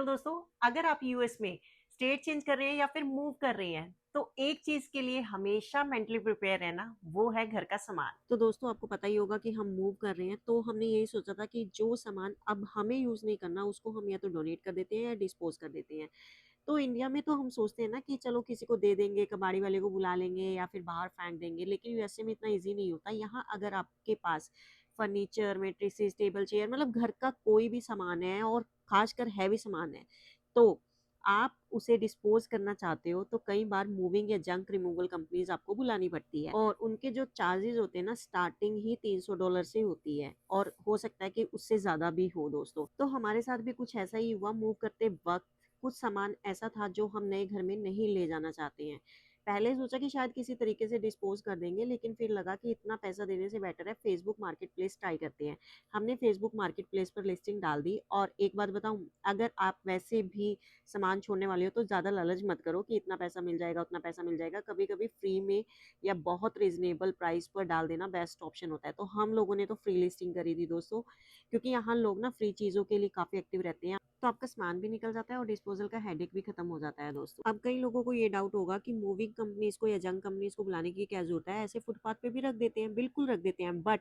Hello दोस्तों, अगर आप यूएस में स्टेट चेंज कर रहे हैं या फिर मूव कर रहे हैं तो एक चीज के लिए हमेशा मेंटली प्रिपेयर रहना, वो है घर का सामान। तो दोस्तों आपको पता ही होगा कि हम मूव कर रहे हैं, तो हमने यही सोचा था कि जो सामान अब हमें यूज़ नहीं करना उसको हम या तो डोनेट कर देते हैं या डिस्पोज कर देते हैं। तो इंडिया में तो हम सोचते हैं ना कि चलो किसी को दे देंगे, कबाड़ी वाले को बुला लेंगे या फिर बाहर फेंक देंगे, लेकिन यूएसए में इतना ईज़ी नहीं होता। यहाँ अगर आपके पास फर्नीचर, मैट्रेसेस, टेबल, चेयर मतलब घर का कोई भी सामान है और ख़ासकर हैवी सामान है, तो आप उसे डिस्पोज़ करना चाहते हो तो कई बार मूविंग या जंक रिमूवल कंपनीज़ आपको बुलानी पड़ती है और उनके जो चार्जेज़ होते हैं ना स्टार्टिंग ही $300 से होती है और हो सकता है कि उससे ज़्यादा भी हो दोस्तों। तो हमारे साथ भी कुछ ऐसा ही हुआ मूव करते वक़्त। कुछ सामान ऐसा था जो हम नए घर में नहीं ले जाना चाहते हैं। पहले सोचा कि शायद किसी तरीके से डिस्पोज़ कर देंगे, लेकिन फिर लगा कि इतना पैसा देने से बेटर है फेसबुक मार्केटप्लेस ट्राई करते हैं। हमने फेसबुक मार्केटप्लेस पर लिस्टिंग डाल दी और एक बात बताऊँ, अगर आप वैसे भी सामान छोड़ने वाले हो तो ज़्यादा लालच मत करो कि इतना पैसा मिल जाएगा, उतना पैसा मिल जाएगा। कभी-कभी फ्री में या बहुत रीज़नेबल प्राइस पर डाल देना बेस्ट ऑप्शन होता है। तो हम लोगों ने तो फ्री लिस्टिंग करी थी दोस्तों, क्योंकि यहाँ लोग ना फ्री चीज़ों के लिए काफ़ी एक्टिव रहते हैं। तो आपका सामान भी निकल जाता है और डिस्पोज़ल का हेडेक भी खत्म हो जाता है दोस्तों। अब कई लोगों को ये डाउट होगा कि मूविंग कंपनीज़ को या जंक कंपनीज़ को बुलाने की क्या ज़रूरत है? ऐसे फुटपाथ पे भी रख देते हैं, बिल्कुल रख देते हैं। बट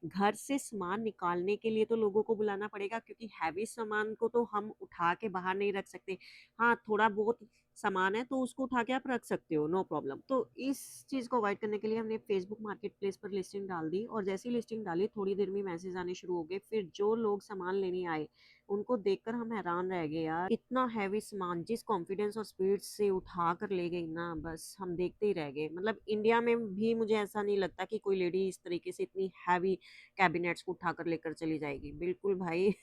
घर से सामान निकालने के लिए तो लोगों को बुलाना पड़ेगा, क्योंकि हैवी सामान को तो हम उठा के बाहर नहीं रख सकते। हाँ, थोड़ा बहुत सामान है तो उसको उठा के आप रख सकते हो, नो प्रॉब्लम। तो इस चीज़ को अवॉइड करने के लिए हमने फेसबुक मार्केटप्लेस पर लिस्टिंग डाल दी और जैसे ही लिस्टिंग डाली थोड़ी देर में मैसेज आने शुरू हो गए। फिर जो लोग सामान लेने आए उनको देखकर हम हैरान रह गए यार, इतना हैवी सामान जिस कॉन्फिडेंस और स्पीड से उठा कर ले गई ना, बस हम देखते ही रह गए। मतलब इंडिया में भी मुझे ऐसा नहीं लगता कि कोई लेडी इस तरीके से इतनी हैवी कैबिनेट्स को उठाकर लेकर चली जाएगी। बिल्कुल भाई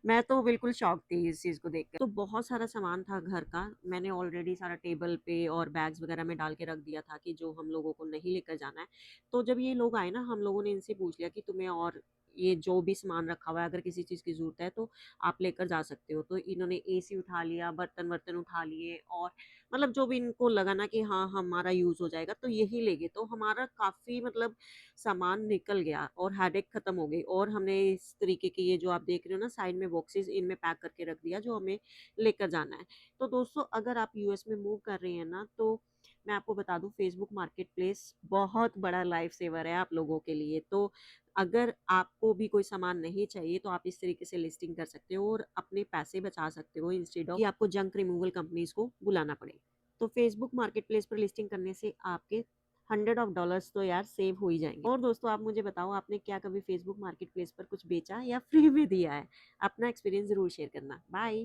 मैं तो बिल्कुल शॉक थी इस चीज़ को देखकर। तो बहुत सारा सामान था घर का, मैंने ऑलरेडी सारा टेबल पे और बैग्स वगैरह में डाल के रख दिया था कि जो हम लोगों को नहीं लेकर जाना है। तो जब ये लोग आए ना, हम लोगों ने इनसे पूछ लिया कि तुम्हें और ये जो भी सामान रखा हुआ है अगर किसी चीज़ की ज़रूरत है तो आप लेकर जा सकते हो। तो इन्होंने एसी उठा लिया, बर्तन-वर्तन उठा लिए और मतलब जो भी इनको लगा ना कि हाँ, हमारा यूज़ हो जाएगा तो यही ले गए। तो हमारा काफ़ी मतलब सामान निकल गया और हेडेक खत्म हो गई और हमने इस तरीके के ये जो आप देख रहे हो ना साइड में बॉक्सेस, इनमें पैक करके रख दिया जो हमें लेकर जाना है। तो दोस्तों अगर आप यूएस में मूव कर रहे हैं ना, तो मैं आपको बता दूँ फेसबुक मार्केटप्लेस बहुत बड़ा लाइफ सेवर है आप लोगों के लिए। तो अगर आपको भी कोई सामान नहीं चाहिए तो आप इस तरीके से लिस्टिंग कर सकते हो और अपने पैसे बचा सकते हो इंस्टेड ऑफ कि आपको जंक रिमूवल कंपनीज़ को बुलाना पड़े। तो फेसबुक मार्केटप्लेस पर लिस्टिंग करने से आपके हंड्रेड ऑफ डॉलर्स तो यार सेव हो ही जाएँगे। और दोस्तों आप मुझे बताओ, आपने क्या कभी फेसबुक मार्केटप्लेस पर कुछ बेचा या फ्री में दिया है? अपना एक्सपीरियंस ज़रूर शेयर करना। बाय।